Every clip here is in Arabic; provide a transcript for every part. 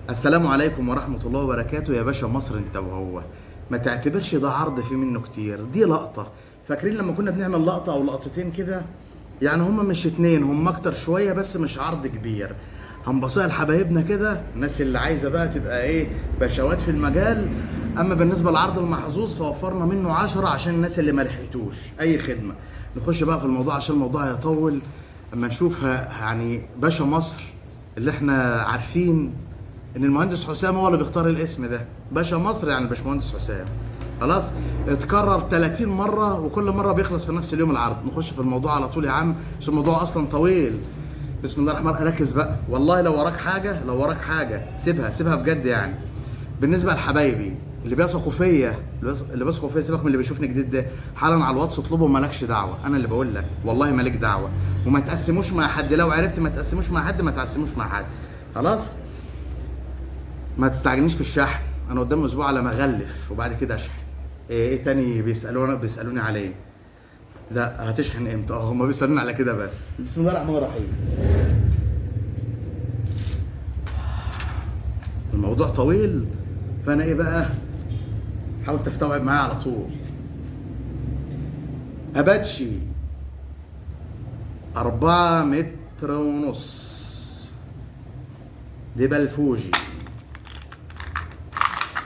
السلام عليكم ورحمة الله وبركاته يا باشا مصر انت وهو. ما تعتبرش ده عرض فيه منه كتير، دي لقطة. فاكرين لما كنا بنعمل لقطة او لقطتين كده؟ يعني هما مش اتنين، هما اكتر شوية بس مش عرض كبير. هنبصيها لحبايبنا كده، الناس اللي عايزة بقى تبقى ايه بشوات في المجال. اما بالنسبة للعرض المحظوظ فوفرنا منه 10 عشان الناس اللي ما لحقتوش اي خدمة. نخش بقى في الموضوع عشان الموضوع هيطول. اما نشوف يعني باشا مصر اللي احنا عارفين ان المهندس حسام هو اللي بيختار الاسم ده. باشا مصر يعني الباشمهندس حسام. خلاص اتكرر 30 مره وكل مره بيخلص في نفس اليوم العرض. نخش في الموضوع على طول يا عم عشان الموضوع اصلا طويل. بسم الله الرحمن الرحيم. ركز بقى والله، لو وراك حاجه سيبها بجد يعني. بالنسبه لحبايبي اللي بيثقوا فيا سيبك من اللي بيشوفني جديد ده. حالا على الواتس اطلبه، مالكش دعوه، انا اللي بقول لك والله مالك دعوه. وما تقسموش مع حد، لو عرفت ما تقسموش مع حد ما تعسموش مع حد. خلاص ما تستعجلنيش في الشحن، انا قدام اسبوع على ما اغلف وبعد كده اشحن. ايه تاني بيسالوني عليه؟ لا هتشحن امتى؟ هم بيسالوني على كده بس. بسم الله الرحمن الرحيم. الموضوع طويل فانا ايه بقى، حاول تستوعب معايا على طول. اباتشي 4 متر ونص، دي بالفوجي.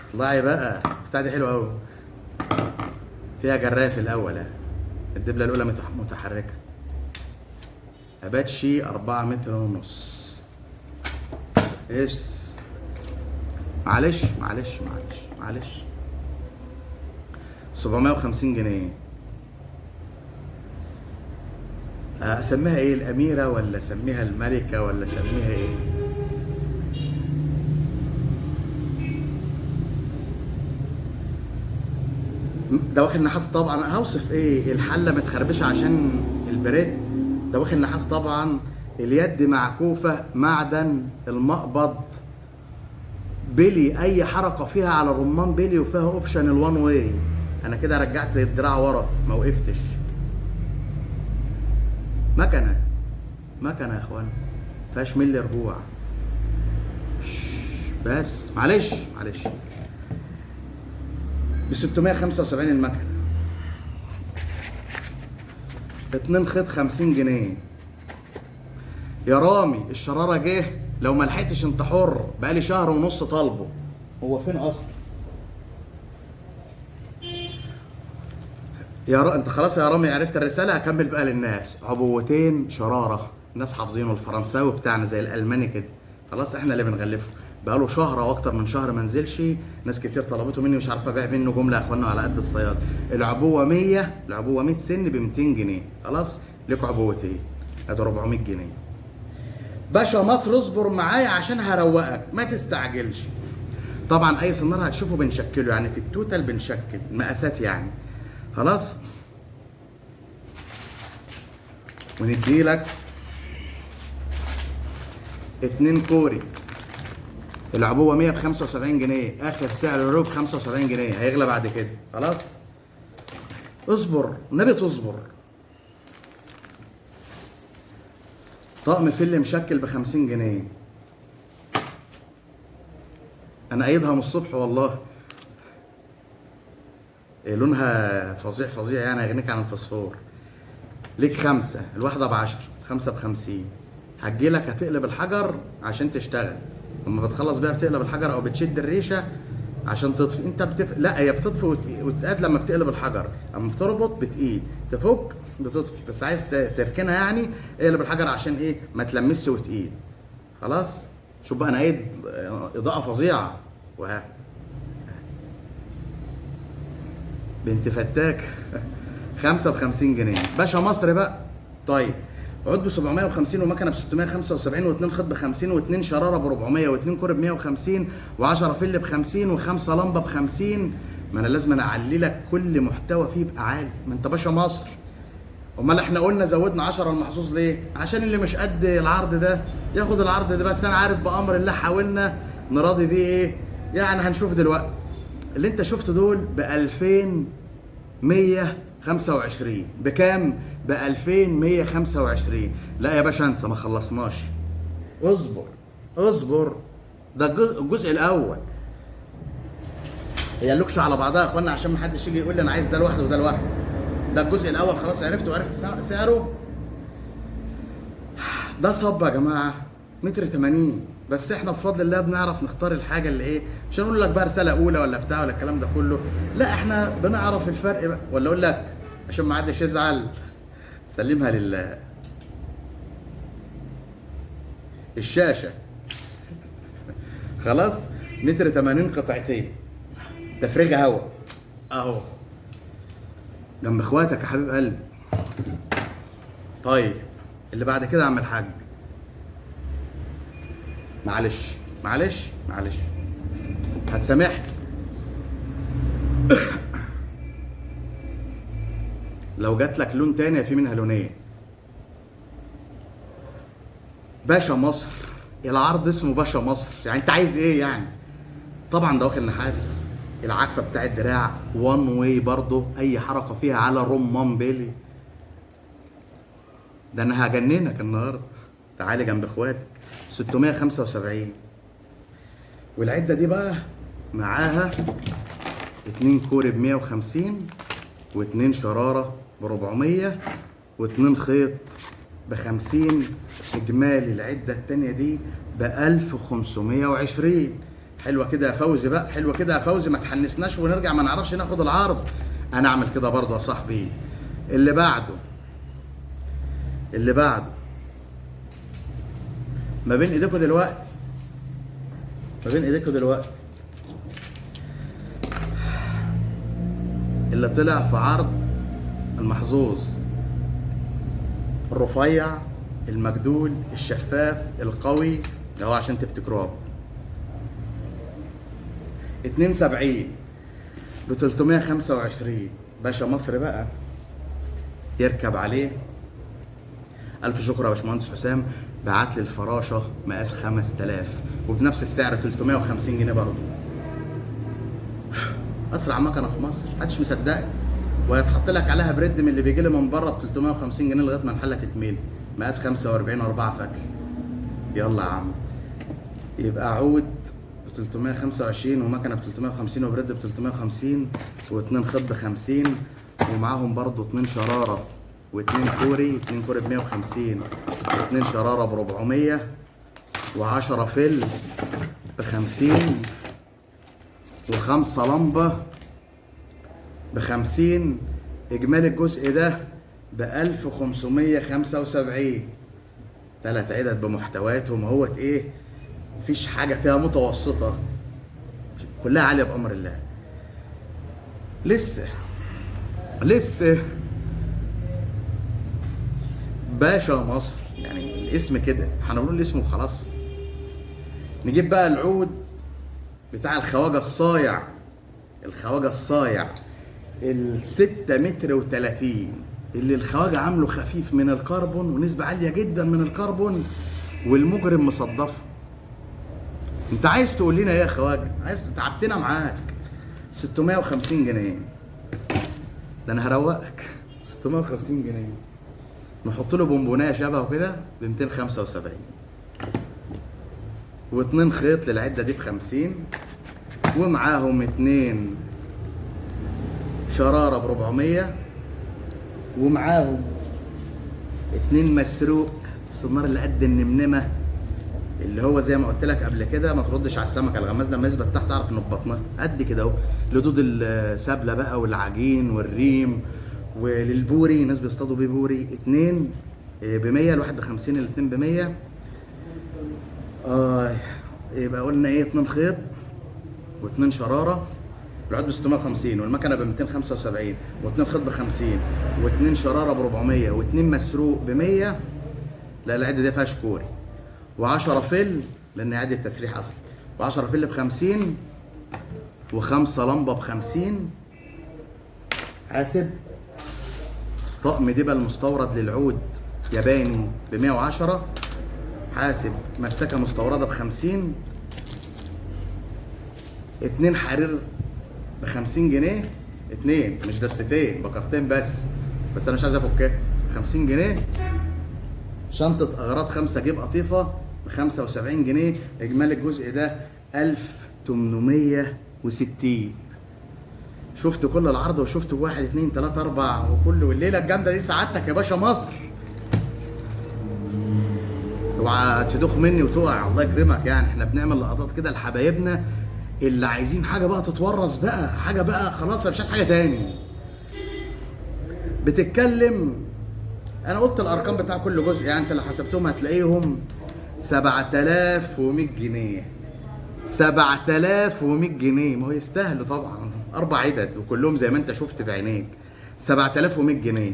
اطلعي بقى، بتاع دي حلوه قوي، فيها جراف الاول، الدبله الاولى متحركه. اباتشي 4 متر ونص. ايش؟ معلش 750 جنيه. اسميها ايه، الاميره ولا اسميها الملكه ولا اسميها ايه؟ ده واخد نحاس طبعا. هوصف ايه، الحله متخربشه عشان البريد. ده واخد نحاس طبعا. اليد معكوفه معدن. المقبض بلي، اي حركه فيها على الرمان بلي، وفيها اوبشن الوان واي. انا كده رجعت الدراع ورا ما وقفتش. مكنه يا اخوان، مفيهاش ملي رجوع. بس معلش ب 675 المكنه. 2 خيط 50 جنيه. يا رامي الشراره جه، لو ما لحقتش انت حر، بقالي شهر ونص طالبه. هو فين اصلا؟ انت خلاص يا رامي عرفت الرساله، هكمل بقى للناس. عبوتين شراره، الناس حافظينه، الفرنساوي بتاعنا زي الالماني كده. خلاص احنا اللي بنغلفه. بقاله شهر او اكتر من شهر ما نزلش. ناس كتير طلبته مني، مش عارف ابيع منه جمله يا اخوانا على قد الصياد. العبوه 100 سن ب 200 جنيه. خلاص لكم عبوتين ادي 400 جنيه. باشا مصر اصبر معايا عشان هروقك، ما تستعجلش. طبعا اي سناره هتشوفه بنشكله، يعني في التوتال بنشكل مقاسات يعني. خلاص ونديلك 2 كوري. العبوه 100 ب 75 جنيه، اخر سعر الروب 75 جنيه، هيغلى بعد كده. خلاص اصبر النبي تصبر. طقم فل مشكل ب 50 جنيه. انا قايدها من الصبح والله. لونها فظيع يعني، هيغنيك عن الفوسفور. ليك 5، الواحده ب10، 5 ب50. هتجيلك هتقلب الحجر عشان تشتغل. لما بتخلص بيها بتقلب الحجر او بتشد الريشه عشان تطفي. انت لا هي بتطفي وتقاد لما بتقلب الحجر. اما بتربط بتقيد، تفك بتطفي. بس عايز تركنها يعني، اقلب الحجر عشان ايه ما تلمسش وتقيد. خلاص شوف بقى، انا قايد اضاءه فظيعه. وها بنت فتاك 5 ب 50 جنيه. باشا مصر بقى. طيب عود ب 750 ومكنه ب 675 و2 خيط ب 50 و2 شراره ب 400 و2 كور ب 150 و10 فل ب 50 و5 لمبه ب 50. ما انا لازم اعلي لك كل محتوى فيه يبقى عالي، ما انت باشا مصر. امال احنا قلنا زودنا 10 المحظوظ ليه؟ عشان اللي مش قد العرض ده ياخد العرض ده. بس انا عارف بامر الله حاولنا نراضي بيه ايه يعني. هنشوف دلوقتي. اللي انت شفته دول ب 2125. بكام؟ ب 2125. لا يا باشا انسى، ما خلصناش. اصبر ده الجزء الاول. هي اللوكشه على بعضها يا اخوانا عشان ما حدش يجي يقول لي انا عايز ده لوحده وده لوحده. ده الجزء الاول خلاص عرفته وعرفت سعره. ده صب يا جماعه متر 80. بس احنا بفضل الله بنعرف نختار الحاجه اللي ايه، مش هنقول لك بقى رساله اولى ولا بتاع ولا الكلام ده كله، لا احنا بنعرف الفرق بقى. ولا اقول لك عشان ما حدش يزعل، سلمها لله. الشاشه خلاص متر 80 قطعتين تفريغ هواء اهو جنب اخواتك يا حبيب قلبي. طيب اللي بعد كده يا عم الحاج، معلش هتسامحني لو جات لك لون تاني في منها لونين. باشا مصر، العرض اسمه باشا مصر، يعني انت عايز ايه يعني؟ طبعا ده واخد نحاس، العكفه بتاع الدراع وان واي برضه، اي حركه فيها على رمان بيلي. ده انا هجننك النهارده. تعالي جنب اخواتك 675. والعده دي بقى معاها 2 كوري ب 150 و2 شراره ب 400 و2 خيط ب 50. اجمالي العده التانيه دي ب 1520. حلوه كده يا فوزي بقى، حلوه كده يا فوزي، ما تحنسناش ونرجع ما نعرفش ناخد العرض. انا اعمل كده برضه يا صاحبي. اللي بعده ما بين ايديكم دلوقتي اللي طلع في عرض المحظوظ، الرفيع المجدول الشفاف القوي، ده هو عشان تفتكروه. 72 ب 325. باشا مصر بقى يركب عليه. الف شكر يا باشمهندس حسام، بعت لي الفراشه مقاس 5000 وبنفس السعر 350 جنيه برضه. اسرع مكنه في مصر، محدش مصدقني. وهيتحط لك عليها بريد من اللي بيجي لي من بره ب 350 جنيه لغايه ما الحله تتملي. مقاس 45 4 فكل. يلا يا عم، يبقى عود ب 325 ومكنه ب 350 وبريد ب 350 واثنين خط ب 50 ومعاهم برضه 2 شراره واثنين كوري، 2 كوري ب 150 واثنين شراره ب 400 و10 فل ب 50 وخمسه لمبه ب 50. اجمالي الجزء ده ب 1575. 3 عدد بمحتوياتهم اهوت. ايه، مفيش حاجه فيها متوسطه، كلها عاليه بامر الله. لسه باشا مصر، يعني الاسم كده هنقول الاسم وخلاص. نجيب بقى العود بتاع الخواجه الصايع ال6 متر و30 اللي الخواجه عامله خفيف من الكربون ونسبه عاليه جدا من الكربون والمجرم مصدفه. انت عايز تقول لنا ايه يا خواجه؟ عايز تعبتنا معاك. 650 جنيه، ده انا هروقك. 650 جنيه نحط له بونبونايه شبهه كده ب 275 واثنين خيط للعده دي ب 50 ومعاهم 2 شراره ب 400 ومعاهم 2 مسروق السمار اللي قد النمنمه، اللي هو زي ما قلت لك قبل كده ما تردش على السمكه الغماز لما يثبت تحت تعرف انه ببطنها قد كده اهو. لدود السبله بقى والعجين والريم وللبوري، ناس بيصطادوا بيه بوري. 2 ب 100، الواحد ب 50 الاثنين ب 100. يبقى قلنا ايه، 2 خيط و2 شراره. العود ب 650 والمكنه ب 275 و2 خيط ب 50 و2 شراره ب 400 و2 مسروق ب 100. لا العده دي فيها شكوري و10 فل لان عده تسريح اصلي، و10 فل ب 50 وخمسه لمبه ب 50. حاسب. طقم دبل مستورد للعود ياباني ب 110. حاسب. مسكه مستورده ب 50. 2 حرير ب 50 جنيه. 2 مش دستتين، بكرتين بس انا مش عايز افكها. 50 جنيه. شنطه اغراض 5 جيب قطيفه ب 75 جنيه. اجمالي الجزء ده 1860. شفت كل العرض وشفت 1 2 3 4 وكل والليله الجامده دي سعادتك يا باشا مصر. اوعى تدوخ مني وتقع، الله يكرمك. يعني احنا بنعمل لقطات كده لحبايبنا اللي عايزين حاجه بقى تتورث بقى، حاجه بقى خلاص مش عايز حاجه تاني. بتتكلم انا قلت الارقام بتاع كل جزء، يعني انت لو حسبتهم هتلاقيهم 7100 جنيه. 7100 جنيه، ما هو يستاهلوا طبعا. 4 عدد وكلهم زي ما انت شفت بعينيك. 7100 جنيه.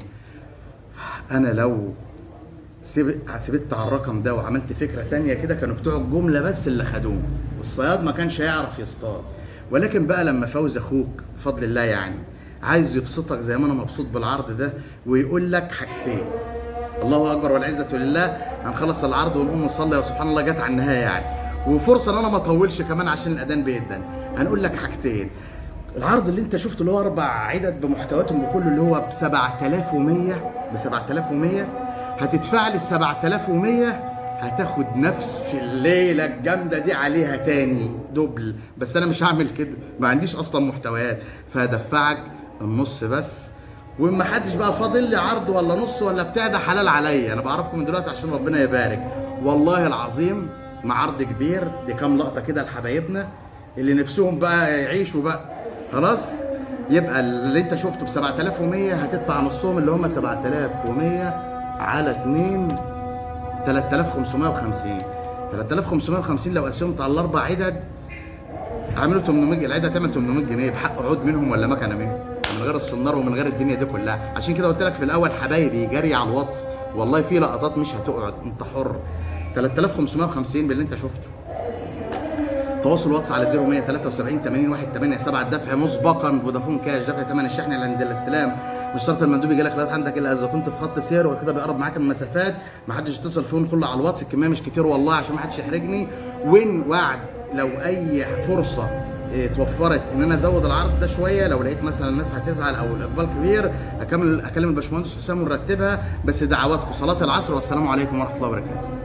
انا لو سبت على الرقم ده وعملت فكره تانية كده، كانوا بتوع الجمله بس اللي خدوه، الصياد ما كانش هيعرف يصطاد. ولكن بقى لما فوز اخوك بفضل الله يعني عايز يبسطك زي ما انا مبسوط بالعرض ده، ويقول لك حاجتين، الله اكبر والعزه لله. هنخلص العرض ونقوم نصلي وسبحان الله جت على النهايه يعني، وفرصه ان انا ما اطولش كمان عشان الاذان بيدن. هنقول لك حاجتين. العرض اللي انت شفته اللي هو 4 عدد بمحتوياتهم بكله اللي هو ب 7100 هتدفع لي 7100 هتاخد نفس الليله الجامده دي عليها تاني دوبل. بس انا مش هعمل كده، ما عنديش اصلا محتويات، فهدفعك النص بس. وما حدش بقى فاضل لي عرض ولا نص ولا بتاع، ده حلال عليا. انا بعرفكم من دلوقتي عشان ربنا يبارك والله العظيم. مع عرض كبير دي كام لقطه كده لحبايبنا اللي نفسهم بقى يعيشوا بقى خلاص. يبقى اللي انت شفته ب 7100 هتدفع نصهم اللي هم 7100 على 2 3550. 3550 لو قسمت على الاربع عدد عملوا 800. العدد تعمل 800 جنيه بحق عود منهم ولا مكنه منهم، من غير السنار ومن غير الدنيا دي كلها. عشان كده قلت لك في الاول حبايبي جري على الواتس، والله في لقطات مش هتقعد، انت حر. 3550 باللي انت شفته. تواصل واتس على 0173 80 187. الدفع مسبقا فودافون كاش، دفع ثمن الشحن عند الاستلام. مش شرط المندوب يجي لك لغايه عندك الا اذا كنت في خط سير وكده بيقرب معاك من المسافات. ما حدش يتصل فيهم، كله على الواتس. الكميه مش كتير والله عشان ما حدش يحرجني. وين وعد لو اي فرصه اتوفرت ان انا ازود العرض ده شويه، لو لقيت مثلا الناس هتزعل او الاقبال كبير، اكلم الباشمهندس حسام ونرتبها. بس دعواتكم صلاه العصر، والسلام عليكم ورحمه الله وبركاته.